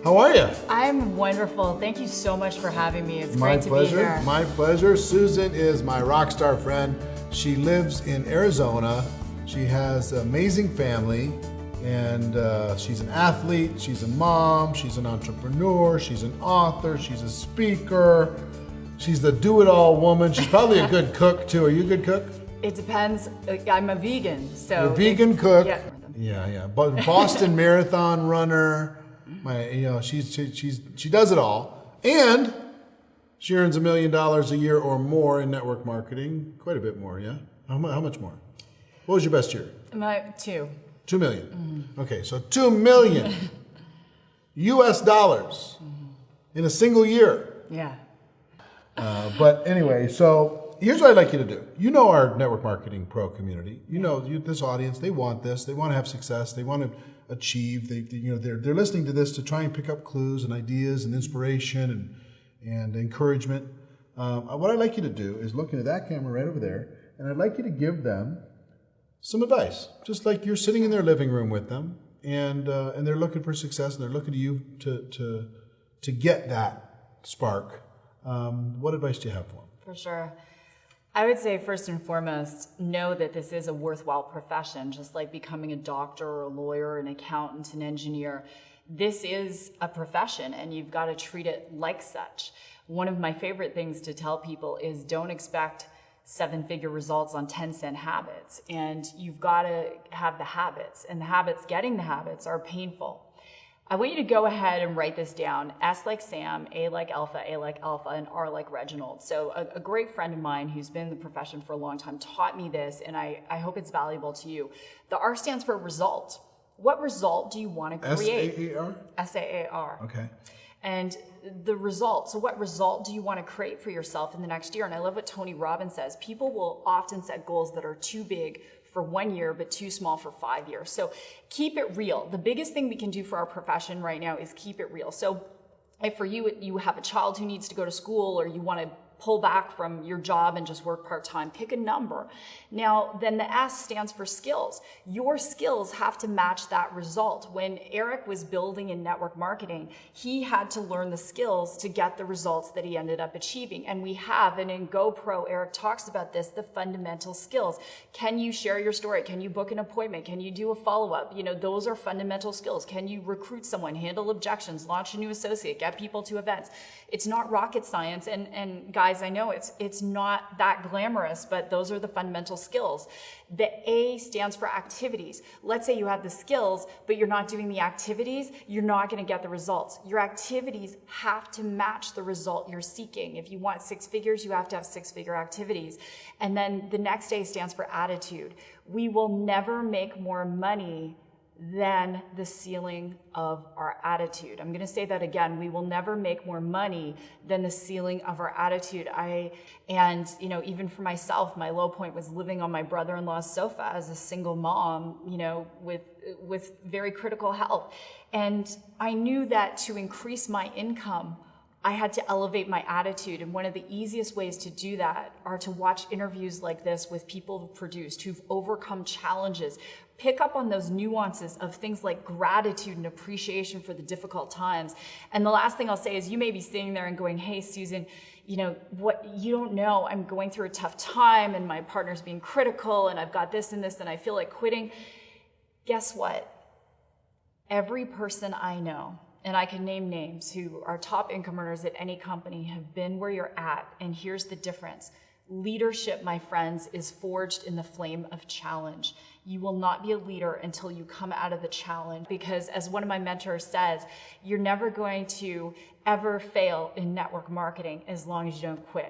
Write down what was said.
How are you? I'm wonderful. Thank you so much for having me. It's My great to pleasure. be here. My pleasure. Susan is my rock star friend. She lives in Arizona. She has an amazing family, and she's an athlete. She's a mom. She's an entrepreneur. She's an author. She's a speaker. She's the do-it-all woman. She's probably a good cook too. Are you a good cook? It depends. I'm a vegan, so. You're a vegan cook. Yeah. Yeah. But Boston Marathon runner. She does it all, and she earns $1 million a year or more in network marketing. Quite a bit more, yeah. How much more? What was your best year? Two. 2 million. Mm-hmm. Okay, so 2 million US dollars in a single year. Yeah. But anyway, so here's what I'd like you to do. You know our network marketing pro community. You know this audience. They want this. They want to have success. They want to achieve. They're listening to this to try and pick up clues and ideas and inspiration and encouragement. What I'd like you to do is look into that camera right over there, and I'd like you to give them some advice, just like you're sitting in their living room with them, and they're looking for success, and they're looking to you to get that spark. What advice do you have for them? For sure. I would say first and foremost, know that this is a worthwhile profession, just like becoming a doctor or a lawyer, an accountant, an engineer. This is a profession and you've got to treat it like such. One of my favorite things to tell people is don't expect 7-figure results on 10-cent habits. And you've got to have the habits, and getting the habits are painful. I want you to go ahead and write this down. S like Sam, A like Alpha, and R like Reginald. So a great friend of mine who's been in the profession for a long time taught me this, and I hope it's valuable to you. The R stands for result. What result do you want to create? S-A-A-R? S-A-A-R. Okay. And the result, so what result do you want to create for yourself in the next year? And I love what Tony Robbins says. People will often set goals that are too big for 1 year, but too small for 5 years. So keep it real. The biggest thing we can do for our profession right now is keep it real. So if for you, you have a child who needs to go to school, or you want to pull back from your job and just work part-time, pick a number. Now, then the S stands for skills. Your skills have to match that result. When Eric was building in network marketing, he had to learn the skills to get the results that he ended up achieving. And we have, and in GoPro, Eric talks about this, the fundamental skills. Can you share your story? Can you book an appointment? Can you do a follow-up? Those are fundamental skills. Can you recruit someone, handle objections, launch a new associate, get people to events? It's not rocket science, and guys, I know it's not that glamorous, but those are the fundamental skills. The A stands for activities. Let's say you have the skills, but you're not doing the activities, you're not going to get the results. Your activities have to match the result you're seeking. If you want 6 figures, you have to have 6-figure activities. And then the next A stands for attitude. We will never make more money than the ceiling of our attitude. I'm going to say that again. We will never make more money than the ceiling of our attitude. Even for myself, my low point was living on my brother-in-law's sofa as a single mom, with very critical health. And I knew that to increase my income, I had to elevate my attitude. And one of the easiest ways to do that are to watch interviews like this with people who've produced, who've overcome challenges. Pick up on those nuances of things like gratitude and appreciation for the difficult times. And the last thing I'll say is you may be sitting there and going, hey, Susan, what you don't know, I'm going through a tough time and my partner's being critical and I've got this and this and I feel like quitting. Guess what? Every person I know, and I can name names, who are top income earners at any company have been where you're at. And here's the difference. Leadership, my friends, is forged in the flame of challenge. You will not be a leader until you come out of the challenge, because as one of my mentors says, you're never going to ever fail in network marketing as long as you don't quit.